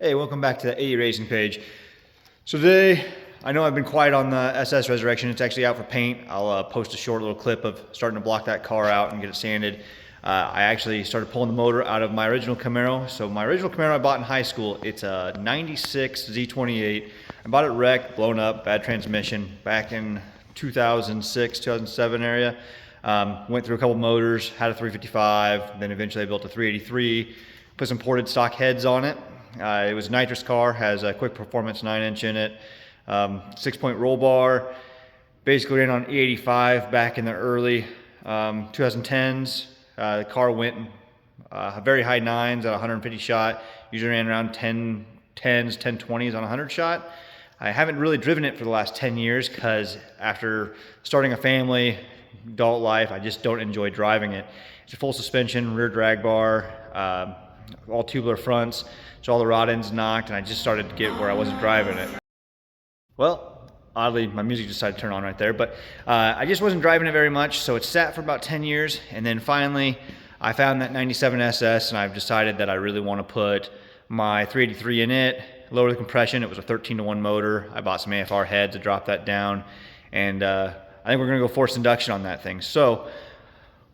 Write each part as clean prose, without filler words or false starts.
Hey, welcome back to the 80 Racing page. So today, I know I've been quiet on the SS Resurrection. It's actually out for paint. I'll post a short little clip of starting to block that car out and get it sanded. I actually started pulling the motor out of my original Camaro. So my original Camaro I bought in high school, it's a 96 Z28. I bought it wrecked, blown up, bad transmission back in 2006, 2007 area. Went through a couple motors, had a 355, then eventually I built a 383, put some ported stock heads on it. It was a nitrous car, has a quick performance 9-inch in it, 6-point roll bar. Basically ran on E85 back in the early 2010s. The car went very high 9s at 150 shot. Usually ran around 1010s, 1020s on 100 shot. I haven't really driven it for the last 10 years because after starting a family, adult life, I just don't enjoy driving it. It's a full suspension, rear drag bar, all tubular fronts. So all the rod ends knocked, and I just started to get where I wasn't driving it. Well, oddly, my music decided to turn on right there, but I just wasn't driving it very much, so it sat for about 10 years, and then finally I found that 97 SS, and I've decided that I really want to put my 383 in it, lower the compression. It was a 13-to-1 motor. I bought some AFR heads to drop that down, and I think we're going to go forced induction on that thing. So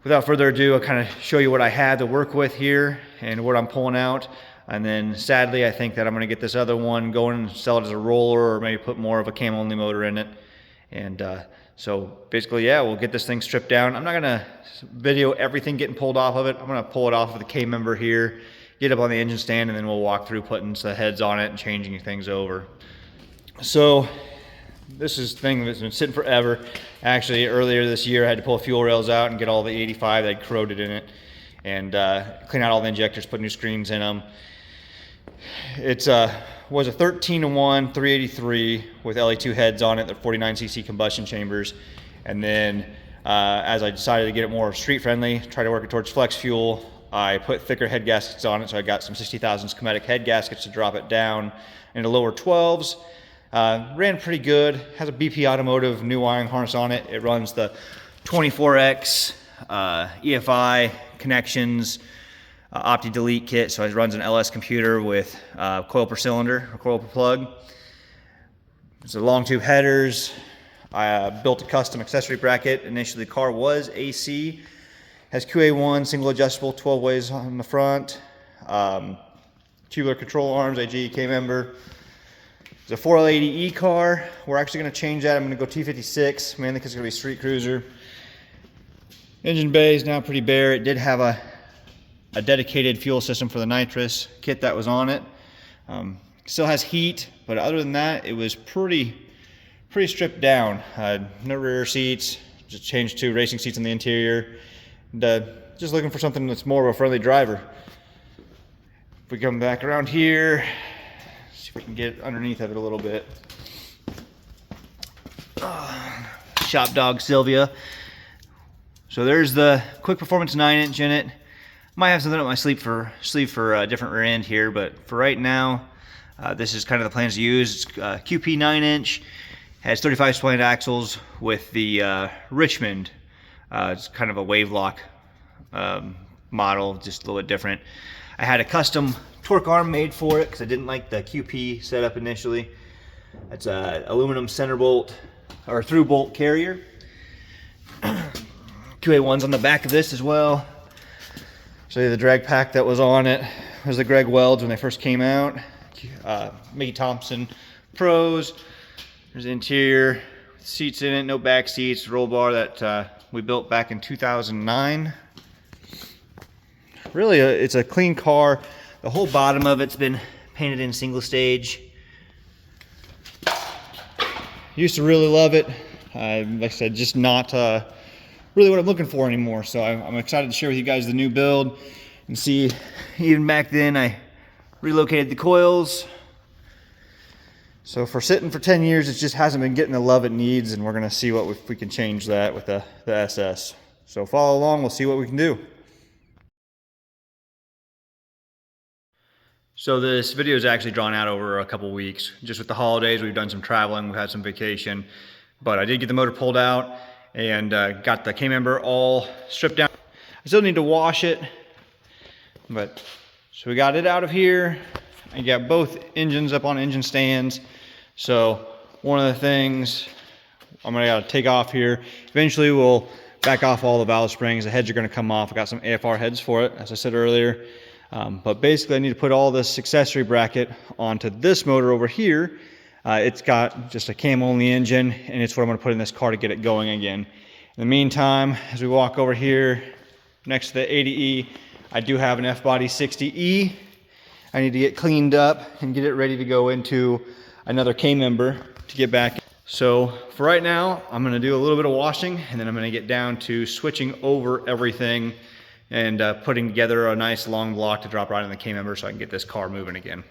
without further ado, I'll kind of show you what I had to work with here and what I'm pulling out. And then sadly, I think that I'm gonna get this other one going and sell it as a roller, or maybe put more of a cam only motor in it. And so basically, yeah, we'll get this thing stripped down. I'm not gonna video everything getting pulled off of it. I'm gonna pull it off of the K member here, get up on the engine stand, and then we'll walk through putting the heads on it and changing things over. So this is a thing that's been sitting forever. Actually, earlier this year, I had to pull fuel rails out and get all the 85 that had corroded in it, and clean out all the injectors, put new screens in them. It was a 13-to-1 383 with LE2 heads on it, the 49cc combustion chambers. And then as I decided to get it more street friendly, try to work it towards flex fuel, I put thicker head gaskets on it. So I got some 60,000 schematic head gaskets to drop it down into lower 12s. Ran pretty good, has a BP Automotive new wiring harness on it. It runs the 24X EFI connections, Opti delete kit, so it runs an LS computer with coil per cylinder or coil per plug. It's a long tube headers. I built a custom accessory bracket. Initially the car was AC, has QA1 single adjustable 12 ways on the front, tubular control arms, AG K member. It's a 4L80E car. We're actually going to change that. I'm going to go T56 mainly because it's going to be street cruiser. Engine bay is now pretty bare. It did have a dedicated fuel system for the nitrous kit that was on it. Still has heat, but other than that, it was pretty stripped down. No rear seats, just changed to racing seats in the interior. And, just looking for something that's more of a friendly driver. If we come back around here, see if we can get underneath of it a little bit. Shop dog Sylvia. So there's the quick performance 9-inch in it. Might have something up my sleeve for a different rear end here, but for right now, this is kind of the plans to use. It's QP 9-inch, has 35 spline axles with the Richmond. It's kind of a wave lock model, just a little bit different. I had a custom torque arm made for it because I didn't like the QP setup initially. It's a aluminum center bolt or through bolt carrier. QA1's on the back of this as well. So the drag pack that was on it was the Greg Welds when they first came out. Mickey Thompson Pros. There's the interior, seats in it, no back seats, roll bar that we built back in 2009. Really, it's a clean car. The whole bottom of it's been painted in single stage. Used to really love it. Like I said, just not really what I'm looking for anymore. So I'm excited to share with you guys the new build and see. Even back then I relocated the coils. So for sitting for 10 years, it just hasn't been getting the love it needs, and we're gonna see if we can change that with the SS. So follow along, we'll see what we can do. So this video is actually drawn out over a couple weeks. Just with the holidays, we've done some traveling, we've had some vacation, but I did get the motor pulled out and got the K member all stripped down. I still need to wash it, but so we got it out of here. I got both engines up on engine stands. So one of the things I'm gonna gotta take off here. Eventually we'll back off all the valve springs. The heads are gonna come off. I got some AFR heads for it, as I said earlier. But basically I need to put all this accessory bracket onto this motor over here. It's got just a cam only engine, and it's what I'm gonna put in this car to get it going again. In the meantime, as we walk over here next to the 80E, I do have an F-Body 60E. I need to get cleaned up and get it ready to go into another K-member to get back. So for right now, I'm gonna do a little bit of washing, and then I'm gonna get down to switching over everything and putting together a nice long block to drop right in the K-member so I can get this car moving again.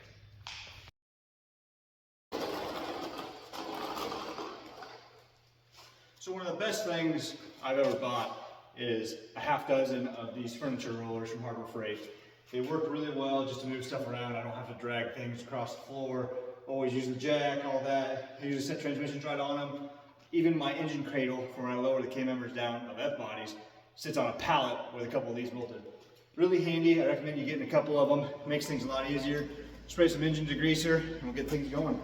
So one of the best things I've ever bought is a half dozen of these furniture rollers from Harbor Freight. They work really well just to move stuff around. I don't have to drag things across the floor. Always use the jack, all that. I usually set transmissions right on them. Even my engine cradle, for when I lower the K-members down of F-bodies, sits on a pallet with a couple of these bolted. Really handy. I recommend you getting a couple of them. It makes things a lot easier. Spray some engine degreaser and we'll get things going.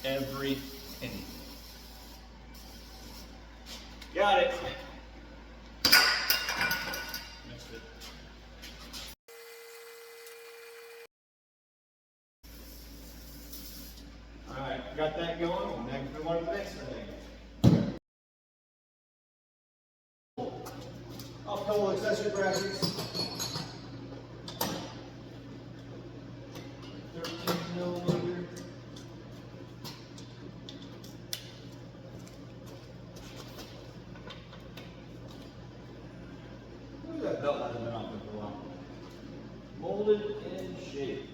Every penny. Got it. Missed it. All right, got that going. Now we move on to the next thing. I'll pull accessory brackets. 13mm. That belt hasn't been on for a while. Molded in shape.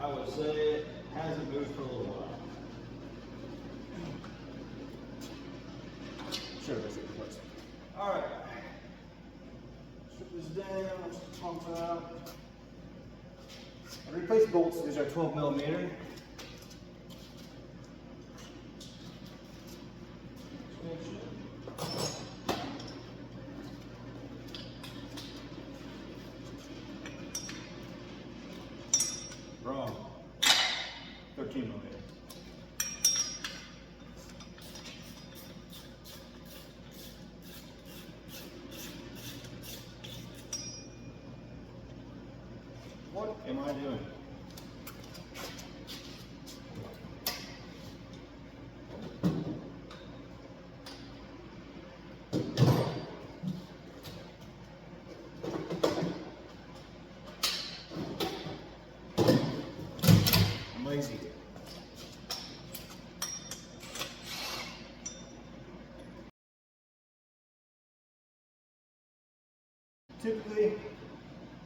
I would say it hasn't moved for a little while. Sure, that's a good place. All right. Strip this down. Let's pump it out. I replaced bolts. These are 12mm. Wrong. 13mm. What am I doing? Lazy. Typically,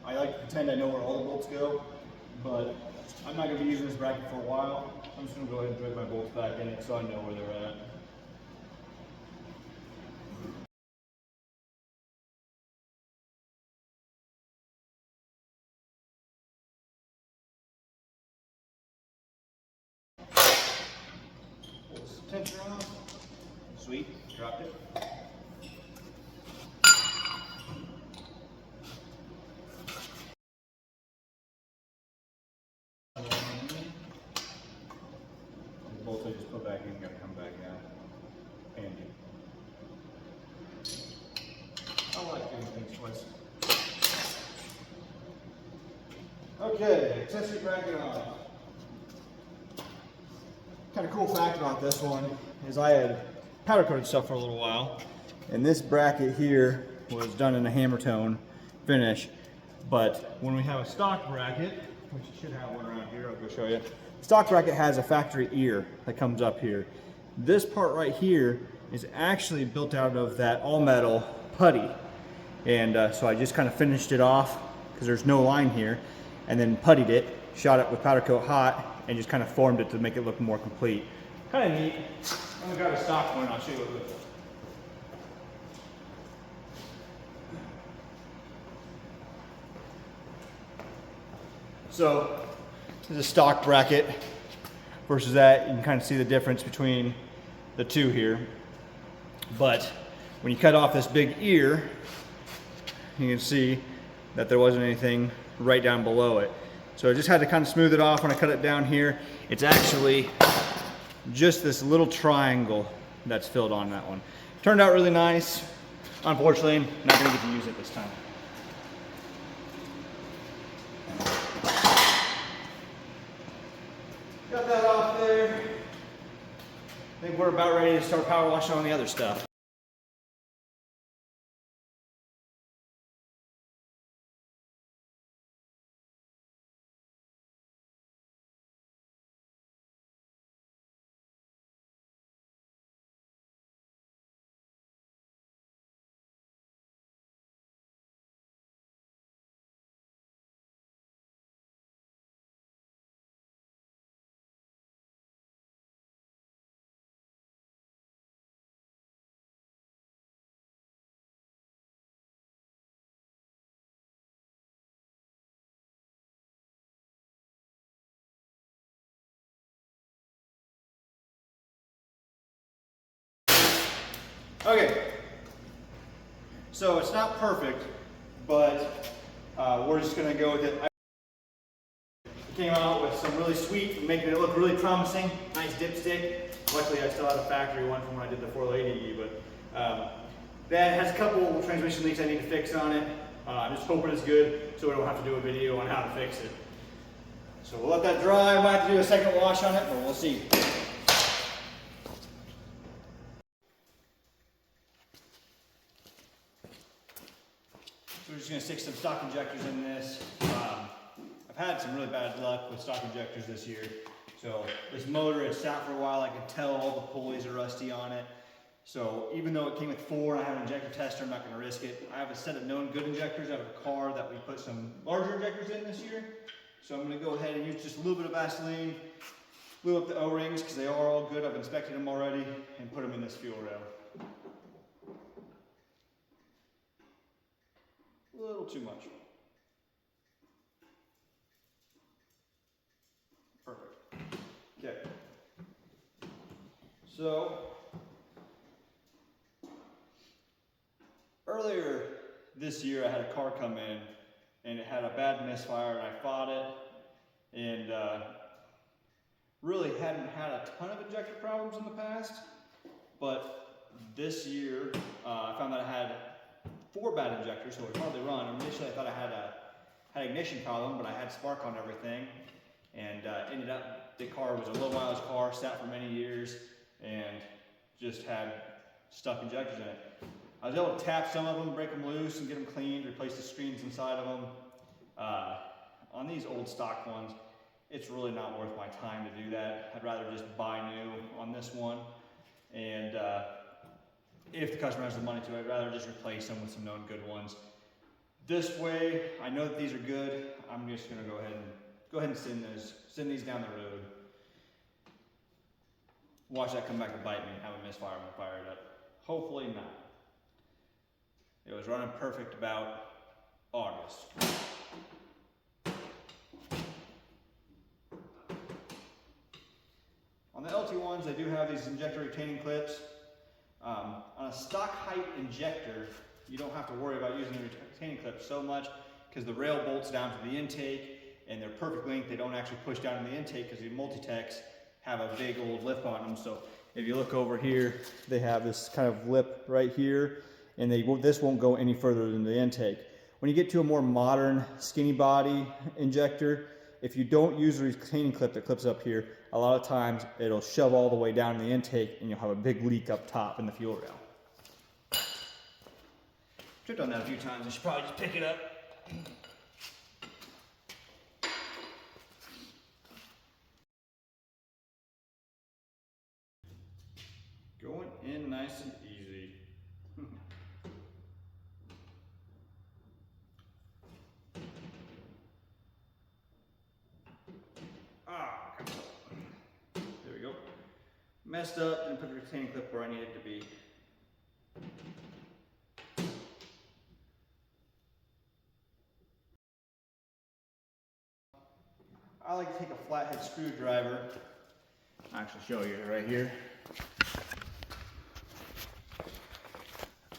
I like to pretend I know where all the bolts go, but I'm not going to be using this bracket for a while. I'm just going to go ahead and thread my bolts back in it so I know where they're at. Tension off. Sweet, dropped it. The bolts I just put back in gotta come back out. Handy. I like doing things twice. Okay, accessory bracket on. Kind of cool fact about this one is I had powder coated stuff for a little while, and this bracket here was done in a hammer tone finish. But when we have a stock bracket, which you should have one around here, I'll go show you. Stock bracket has a factory ear that comes up here. This part right here is actually built out of that all metal putty, and so I just kind of finished it off because there's no line here, and then puttied it, shot it with powder coat hot, and just kind of formed it to make it look more complete. Kind of neat. I'm gonna grab a stock one and I'll show you what it looks like. So there's a stock bracket versus that. You can kind of see the difference between the two here. But when you cut off this big ear, you can see that there wasn't anything right down below it. So I just had to kind of smooth it off when I cut it down here. It's actually just this little triangle that's filled on that one. Turned out really nice. Unfortunately, I'm not gonna get to use it this time. Got that off there. I think we're about ready to start power washing on the other stuff. Okay, so it's not perfect, but we're just gonna go with it. It came out with some really sweet, making it look really promising. Nice dipstick. Luckily, I still have a factory one from when I did the 480E, but that has a couple transmission leaks I need to fix on it. I'm just hoping it's good, so we don't have to do a video on how to fix it. So we'll let that dry. Might have to do a second wash on it, but we'll see. We're just going to stick some stock injectors in this. I've had some really bad luck with stock injectors this year. So this motor has sat for a while. I can tell all the pulleys are rusty on it. So even though it came with 4 and I have an injector tester, I'm not going to risk it. I have a set of known good injectors out of a car that we put some larger injectors in this year. So I'm going to go ahead and use just a little bit of Vaseline, glue up the O-rings because they are all good. I've inspected them already, and put them in this fuel rail. A little too much. Perfect. Okay. So, earlier this year I had a car come in and it had a bad misfire and I fought it and really hadn't had a ton of injector problems in the past, but this year I found that I had 4 bad injectors, so it would hardly run. Initially I thought I had an ignition problem, but I had spark on everything, and ended up the car was a low mileage car, sat for many years, and just had stuck injectors in it. I was able to tap some of them, break them loose, and get them cleaned, replace the screens inside of them. On these old stock ones, it's really not worth my time to do that. I'd rather just buy new on this one, and if the customer has the money to, I'd rather just replace them with some known good ones. This way, I know that these are good. I'm just gonna go ahead and send these down the road. Watch that come back to bite me, have a misfire when I fire it up. Hopefully not. It was running perfect about August. On the LT ones, they do have these injector retaining clips. On a stock height injector, you don't have to worry about using the retaining clips so much because the rail bolts down to the intake and they're perfect length. They don't actually push down in the intake because the multi-techs have a big old lip on them. So if you look over here, they have this kind of lip right here, and this won't go any further than the intake. When you get to a more modern skinny body injector, if you don't use the retaining clip that clips up here, a lot of times it'll shove all the way down in the intake and you'll have a big leak up top in the fuel rail. Tripped on that a few times. I should probably just pick it up. Going in nice and easy. There we go. messed up, didn't put the retaining clip where I needed it to be. I like to take a flathead screwdriver. I'll actually show you right here.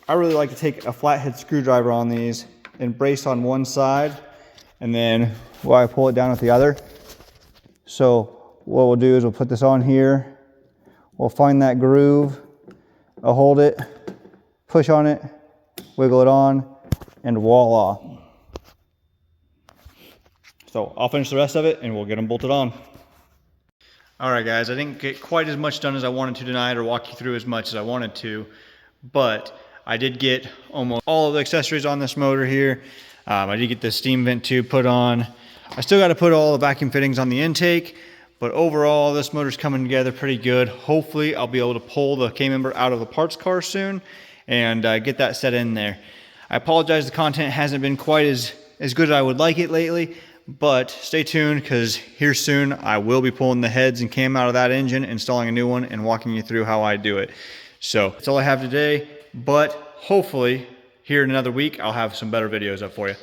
I really like to take a flathead screwdriver on these and brace on one side, and then I pull it down with the other. So what we'll do is we'll put this on here, we'll find that groove, I'll hold it, push on it, wiggle it on, and voila. So I'll finish the rest of it and we'll get them bolted on. Alright guys, I didn't get quite as much done as I wanted to tonight, or walk you through as much as I wanted to, but I did get almost all of the accessories on this motor here. I did get the steam vent tube put on. I still got to put all the vacuum fittings on the intake, but overall this motor's coming together pretty good. Hopefully I'll be able to pull the K-member out of the parts car soon and get that set in there. I apologize, the content hasn't been quite as good as I would like it lately, but stay tuned, because here soon I will be pulling the heads and cam out of that engine, installing a new one, and walking you through how I do it. So that's all I have today, but hopefully here in another week I'll have some better videos up for you.